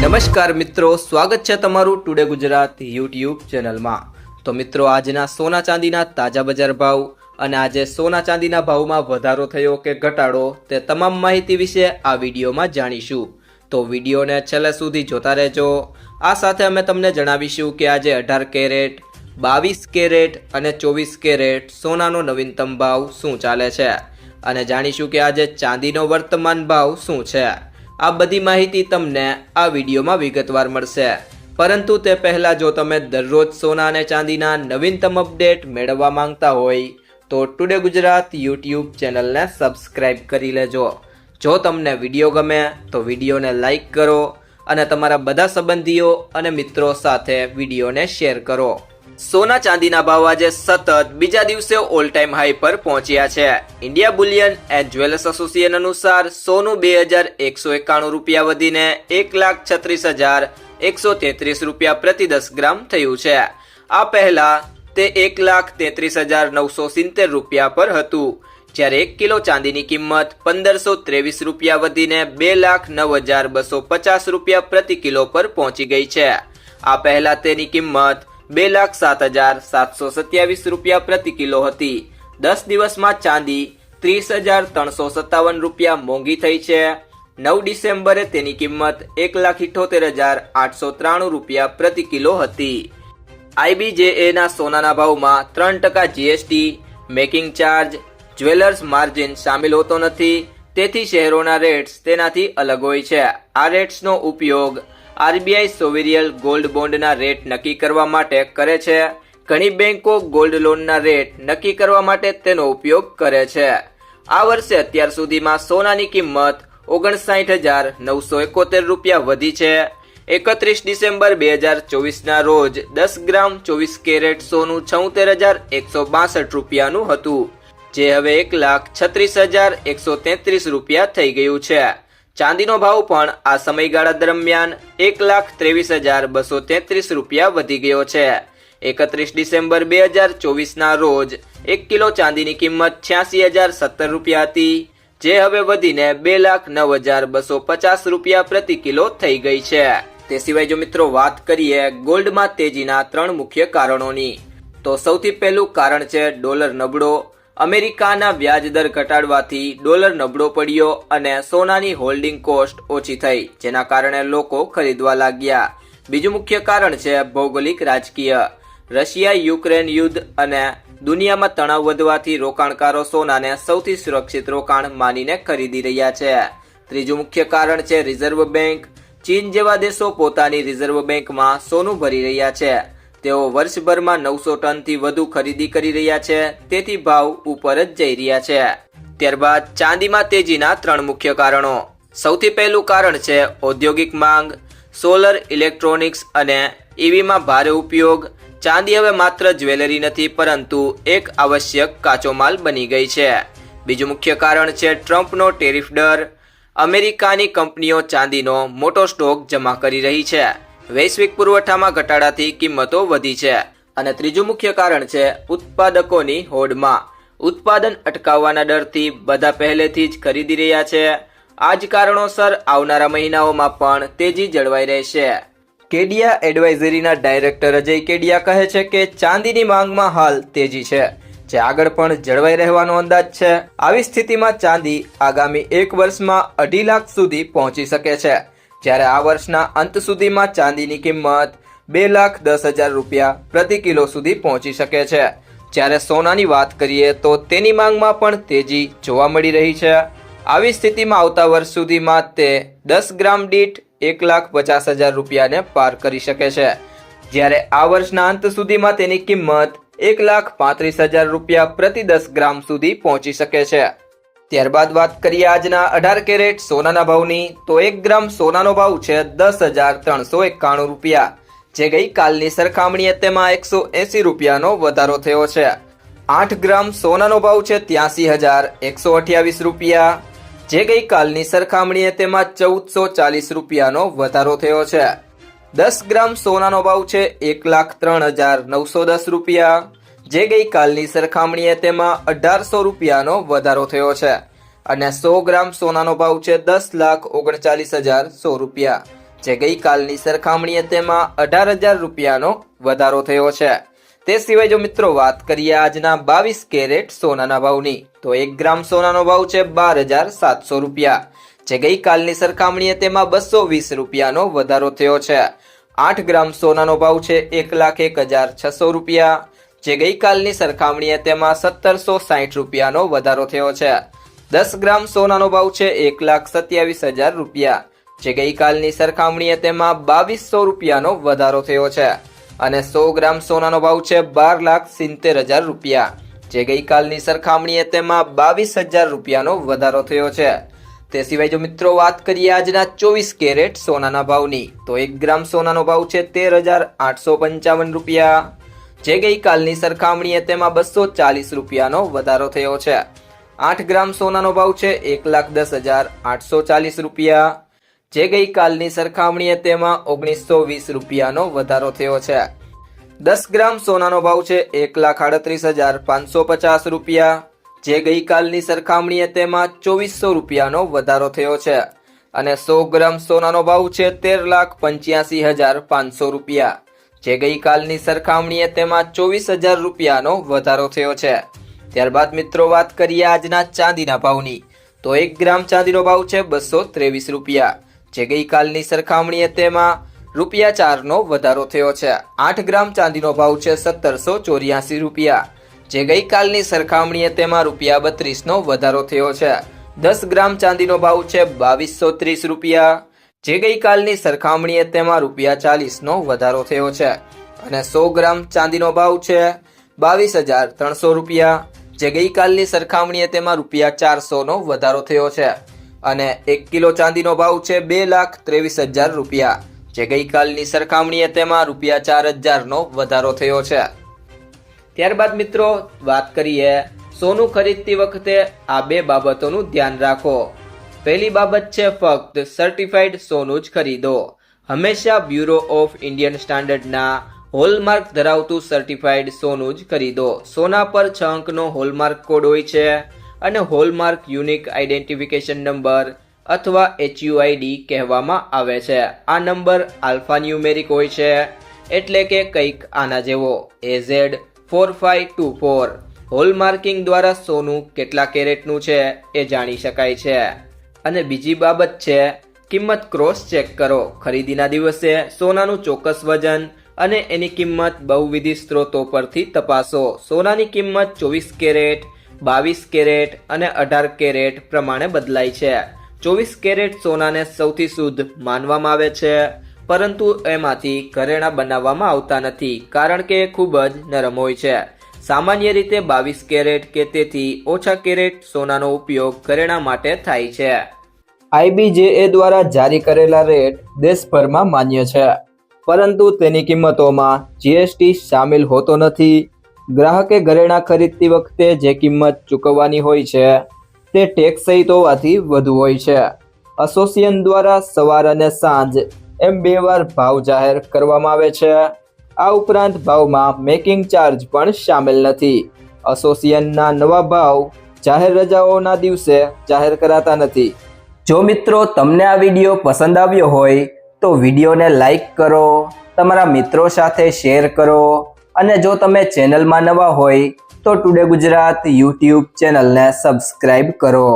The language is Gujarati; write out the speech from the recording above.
નમસ્કાર મિત્રો, સ્વાગત છે તમારું ટુડે ગુજરાત યુટ્યુબ ચેનલમાં। તો મિત્રો, આજના સોના ચાંદીના તાજા બજાર ભાવ અને આજે સોના ચાંદીના ભાવમાં વધારો થયો કે ઘટાડો તે તમામ માહિતી વિશે આ વિડીયોમાં જાણીશું। તો વિડીયોને છેલ્લે સુધી જોતા રહેજો। આ સાથે અમે તમને જણાવીશું કે આજે 18 કેરેટ, 22 કેરેટ અને 24 કેરેટ સોનાનો નવીનતમ ભાવ શું ચાલે છે અને જાણીશું કે આજે ચાંદીનો વર્તમાન ભાવ શું છે। આ બધી માહિતી તમને આ વિડીયોમાં વિગતવાર મળશે, પરંતુ તે પહેલાં જો તમે દરરોજ સોના અને ચાંદીના નવીનતમ અપડેટ મેળવવા માંગતા હોય તો ટુડે ગુજરાત યુટ્યુબ ચેનલને સબસ્ક્રાઇબ કરી લેજો। જો તમને વિડીયો ગમે તો વિડીયોને લાઇક કરો અને તમારા બધા સંબંધીઓ અને મિત્રો સાથે વિડીયોને શેર કરો। સોના ચાંદીના ભાવ આજે સતત બીજા દિવસે ઓલ ટાઈમ હાઈ પર પહોંચ્યા છે। India Boolean and jewellers association અનુસાર સોનું 2191 રૂપિયા વધીને 1,36,133 રૂપિયા પ્રતિ 10 ગ્રામ થયું છે। આ પહેલા તે 1,33,970 રૂપિયા પર હતું, જ્યારે 1 કિલો ચાંદીની કિંમત 1,523 રૂપિયા વધીને 2,09,250 રૂપિયા પ્રતિ કિલો પર પહોંચી ગઈ છે। આ પહેલા તેની કિંમત 2,07,727 રૂપિયા પ્રતિ કિલો હતી। 10 દિવસમાં ચાંદી 30,357 રૂપિયા મોંઘી થઈ છે। 9 ડિસેમ્બરે તેની કિંમત 1,78,893 રૂપિયા પ્રતિ કિલો હતી। IBJA ના સોનાના ભાવમાં 3% GST, making charge, jewellers margin સામેલ હોતો નથી, તેથી શહેરોના રેટ્સ તેનાથી અલગ હોય છે। આ રેટ્સનો ઉપયોગ RBI સોવેરિયલ ગોલ્ડ બોન્ડના રેટ નક્કી કરવા માટે કરે છે। ઘણી બેંકો ગોલ્ડ લોનના રેટ નક્કી કરવા માટે તેનો ઉપયોગ કરે છે। આ વર્ષે અત્યાર સુધીમાં સોનાની કિંમત 59,971 રૂપિયા વધી છે। 31 ડિસેમ્બર 2024ના રોજ 10 ગ્રામ 24 કેરેટ સોનું 76,162 રૂપિયાનું હતું, જે હવે 1,36,133 રૂપિયા થઈ ગયું છે। ચાંદીનો ભાવ પણ આ સમયગાળા દરમિયાન 1,23,233 રૂપિયા વધી ગયો છે। 31 ડિસેમ્બર 2024ના રોજ 1 કિલો ચાંદીની કિંમત 86,070 રૂપિયા હતી, જે હવે વધીને 2,09,250 રૂપિયા પ્રતિ કિલો થઈ ગઈ છે। તે સિવાય જો મિત્રો વાત કરીએ ગોલ્ડમાં તેજીના 3 મુખ્ય કારણોની, તો સૌથી પહેલું કારણ છે ડોલર નબળો। અમેરિકાના વ્યાજ દર ઘટાડવાથી ડોલર નબળો પડ્યો અને સોનાની હોલ્ડિંગ કોસ્ટ ઓછી થઈ, જેના કારણે લોકો ખરીદવા લાગ્યા। બીજું મુખ્ય કારણ છે ભૌગોલિક રાજકીય। રશિયા યુક્રેન યુદ્ધ અને દુનિયામાં તણાવ વધવાથી રોકાણકારો સોનાને સૌથી સુરક્ષિત રોકાણ માનીને ખરીદી રહ્યા છે। ત્રીજું મુખ્ય કારણ છે રિઝર્વ બેંક। ચીન જેવા દેશો પોતાની રિઝર્વ બેંકમાં સોનું ભરી રહ્યા છે। તેઓ વર્ષભરમાં 900 ટનથી વધુ ખરીદી કરી રહ્યા છે, તેથી ભાવ ઉપર જ જઈ રહ્યા છે। ત્યારબાદ ચાંદીમાં તેજીના 3 મુખ્ય કારણો। સૌથી પહેલું કારણ છે ઔદ્યોગિક માંગ। સોલર, ઇલેક્ટ્રોનિક્સ અને EVમાં ભારે ઉપયોગ। ચાંદી હવે માત્ર જ્વેલરી નથી, પરંતુ એક આવશ્યક કાચો માલ બની ગઈ છે। બીજું મુખ્ય કારણ છે ટ્રમ્પનો ટેરિફ ડર। અમેરિકાની કંપનીઓ ચાંદીનો મોટો સ્ટોક જમા કરી રહી છે। વૈશ્વિક પુરવઠામાં ઘટાડાથી કિંમતો વધી છે। અને ત્રીજું મુખ્ય કારણ છે ઉત્પાદકોની હોડમાં। ઉત્પાદન અટકાવવાના ડરથી બધા પહેલેથી જ ખરીદી રહ્યા છે। આ જ કારણોસર આવનારા મહિનાઓમાં પણ તેજી જળવાઈ રહેશે। કેડિયા એડવાઇઝરીના ડાયરેક્ટર અજય કેડિયા કહે છે કે ચાંદીની માંગમાં હાલ તેજી છે, જે આગળ પણ જળવાઈ રહેવાનો અંદાજ છે। આવી સ્થિતિમાં ચાંદી આગામી 1 વર્ષમાં 2.5 લાખ સુધી પહોંચી શકે છે, જ્યારે આ વર્ષના અંત સુધીમાં ચાંદીની કિંમત 2,10,000 રૂપિયા પ્રતિ કિલો સુધી પહોંચી શકે છે। જ્યારે સોનાની વાત કરીએ તો તેની માંગમાં પણ તેજી જોવા મળી રહી છે। આવી સ્થિતિમાં આવતા વર્ષ સુધીમાં તે 10 ગ્રામ દીઠ 1,50,000 રૂપિયાને પાર કરી શકે છે, જ્યારે આ વર્ષના અંત સુધીમાં તેની કિંમત 1,35,000 રૂપિયા પ્રતિ 10 ગ્રામ સુધી પહોંચી શકે છે। ત્યારબાદ વાત કરીએ આજના 18 કેરેટ સોનાના ભાવની, તો 1 ગ્રામ સોનાનો ભાવ છે 10,391 રૂપિયા, જે ગઈકાલની સરખામણીએ તેમાં 180 રૂપિયાનો વધારો થયો છે। 8 ગ્રામ સોનાનો ભાવ છે 83,128 રૂપિયા, જે ગઈકાલની સરખામણીએ તેમાં 1,440 રૂપિયાનો વધારો થયો છે। 10 ગ્રામ સોનાનો ભાવ છે 1,03,910 રૂપિયા, જે ગઈકાલની સરખામણીએ તેમાં 1,800 રૂપિયાનો વધારો થયો છે। અને 100 ગ્રામ સોનાનો ભાવ છે 10,39,100 રૂપિયા, જે ગઈકાલની સરખામણીએ તેમાં 18,000 રૂપિયાનો વધારો થયો છે। તે સિવાય જો મિત્રો વાત કરીએ આજના 22 કેરેટ સોનાના ભાવની, તો 1 ગ્રામ સોનાનો ભાવ છે 12,700 રૂપિયા, જે ગઈકાલની સરખામણીએ તેમાં 220 રૂપિયાનો વધારો થયો છે। 8 ગ્રામ સોનાનો ભાવ છે 1,01,600 રૂપિયા, જે ગઈકાલની સરખામણીએ તેમાં 1,760 રૂપિયાનો વધારો થયો છે। 10 ગ્રામ સોનાનો ભાવ છે 1,27,000 રૂપિયા, જે ગઈકાલની સરખામણીએ તેમાં 2,200 રૂપિયાનો વધારો થયો છે। અને 100 ગ્રામ સોનાનો ભાવ છે 12,70,000 રૂપિયા, જે ગઈકાલની સરખામણીએ તેમાં 22,000 રૂપિયાનો વધારો થયો છે। તે સિવાય જો મિત્રો વાત કરીએ આજના 24 કેરેટ સોનાના ભાવની, તો 1 ગ્રામ સોનાનો ભાવ છે 13,855 રૂપિયા, જે ગઈકાલની સરખામણીએ તેમાં 240 રૂપિયાનો વધારો થયો છે। 8 ગ્રામ સોનાનો ભાવ છે 1,10,840 રૂપિયા, જે ગઈકાલની સરખામણીએ તેમાં 1,920 રૂપિયાનો વધારો થયો છે। 10 ગ્રામ સોનાનો ભાવ છે 1,38,550 રૂપિયા, જે ગઈકાલની સરખામણીએ તેમાં 2,400 રૂપિયાનો વધારો થયો છે। અને 100 ગ્રામ સોનાનો ભાવ છે 13,85,500 રૂપિયા, જે ગઈકાલની સરખામણીએ તેમાં 24,000 રૂપિયાનો વધારો થયો છે। ત્યારબાદ મિત્રો વાત કરીએ આજના ચાંદીના ભાવની, તો 1 ગ્રામ ચાંદીનો ભાવ છે 223 રૂપિયા, જે ગઈકાલની સરખામણીએ તેમાં ₹4નો વધારો થયો છે। 8 ગ્રામ ચાંદીનો ભાવ છે 1,784 રૂપિયા, જે ગઈકાલની સરખામણીએ તેમાં ₹32નો વધારો થયો છે। 10 ગ્રામ ચાંદીનો ભાવ છે 2,230 રૂપિયા, જે ગઈકાલની સરખામણીએ તેમાં ₹40નો વધારો થયો છે। અને 100 ગ્રામ ચાંદીનો ભાવ છે 22,300 રૂપિયા, જે ગઈકાલની સરખામણીએ તેમાં ₹400નો વધારો થયો છે। અને 1 કિલો ચાંદીનો ભાવ છે 2,23,000 રૂપિયા, જે ગઈકાલની સરખામણીએ તેમાં ₹4,000નો વધારો થયો છે। ત્યારબાદ મિત્રો વાત કરીએ સોનું ખરીદતી વખતે આ 2 બાબતોનું ધ્યાન રાખો। પહેલી બાબત છે ફક્ત સર્ટિફાઈડ સોનું જ ખરીદો। હંમેશા બ્યુરો ઓફ ઇન્ડિયન સ્ટાન્ડર્ડના હોલમાર્ક ધરાવતું સર્ટિફાઈડ સોનું જ ખરીદો। સોના પર 6 અંકનો હોલમાર્ક કોડ હોય છે અને હોલમાર્ક યુનિક આઈડેન્ટિફિકેશન નંબર અથવા HUID કહેવામાં આવે છે। આ નંબર આલ્ફાન્યુમેરિક હોય છે, એટલે કે કંઈક આના જેવો AZ4524। હોલમાર્કિંગ દ્વારા સોનું કેટલા કેરેટનું છે એ જાણી શકાય છે। અને બીજી બાબત છે કિંમત ક્રોસ ચેક કરો। ખરીદીના દિવસે સોનાનું ચોક્કસ વજન અને એની કિંમત બહુવિધ સ્ત્રોતો પરથી તપાસો। સોનાની કિંમત 24 કેરેટ, 22 કેરેટ અને 18 કેરેટ પ્રમાણે બદલાય છે। 24 કેરેટ સોનાને સૌથી શુદ્ધ માનવામાં આવે છે, પરંતુ એમાંથી ઘરેણાં બનાવવામાં આવતા નથી, કારણ કે એ ખૂબ જ નરમ હોય છે। સામાન્ય રીતે 22 કેરેટ કે તેથી ઓછા કેરેટ સોનાનો ઉપયોગ ઘરેણાં માટે થાય છે। IBJA દ્વારા જારી કરેલા રેટ દેશભરમાં માન્ય છે, પરંતુ તેની કિંમતોમાં GST સામેલ હોતો નથી। ગ્રાહકે ઘરેણાં ખરીદતી વખતે જે કિંમત ચૂકવવાની હોય છે તે ટેક્સ સહિત હોવાથી વધુ હોય છે। એસોસિએશન દ્વારા સવાર અને સાંજ એમ 2 વાર ભાવ જાહેર કરવામાં આવે છે। આ ઉપરાંત ભાવમાં મેકિંગ ચાર્જ પણ સામેલ નથી। એસોસિએશનના નવા ભાવ જાહેર રજાઓના દિવસે જાહેર કરાતા નથી। જો મિત્રો તમને આ વિડીયો પસંદ આવ્યો હોય તો વિડીયોને લાઈક કરો, તમારા મિત્રો સાથે શેર કરો, અને જો તમે ચેનલમાં નવા હોય તો ટુડે ગુજરાત YouTube ચેનલને સબસ્ક્રાઇબ કરો।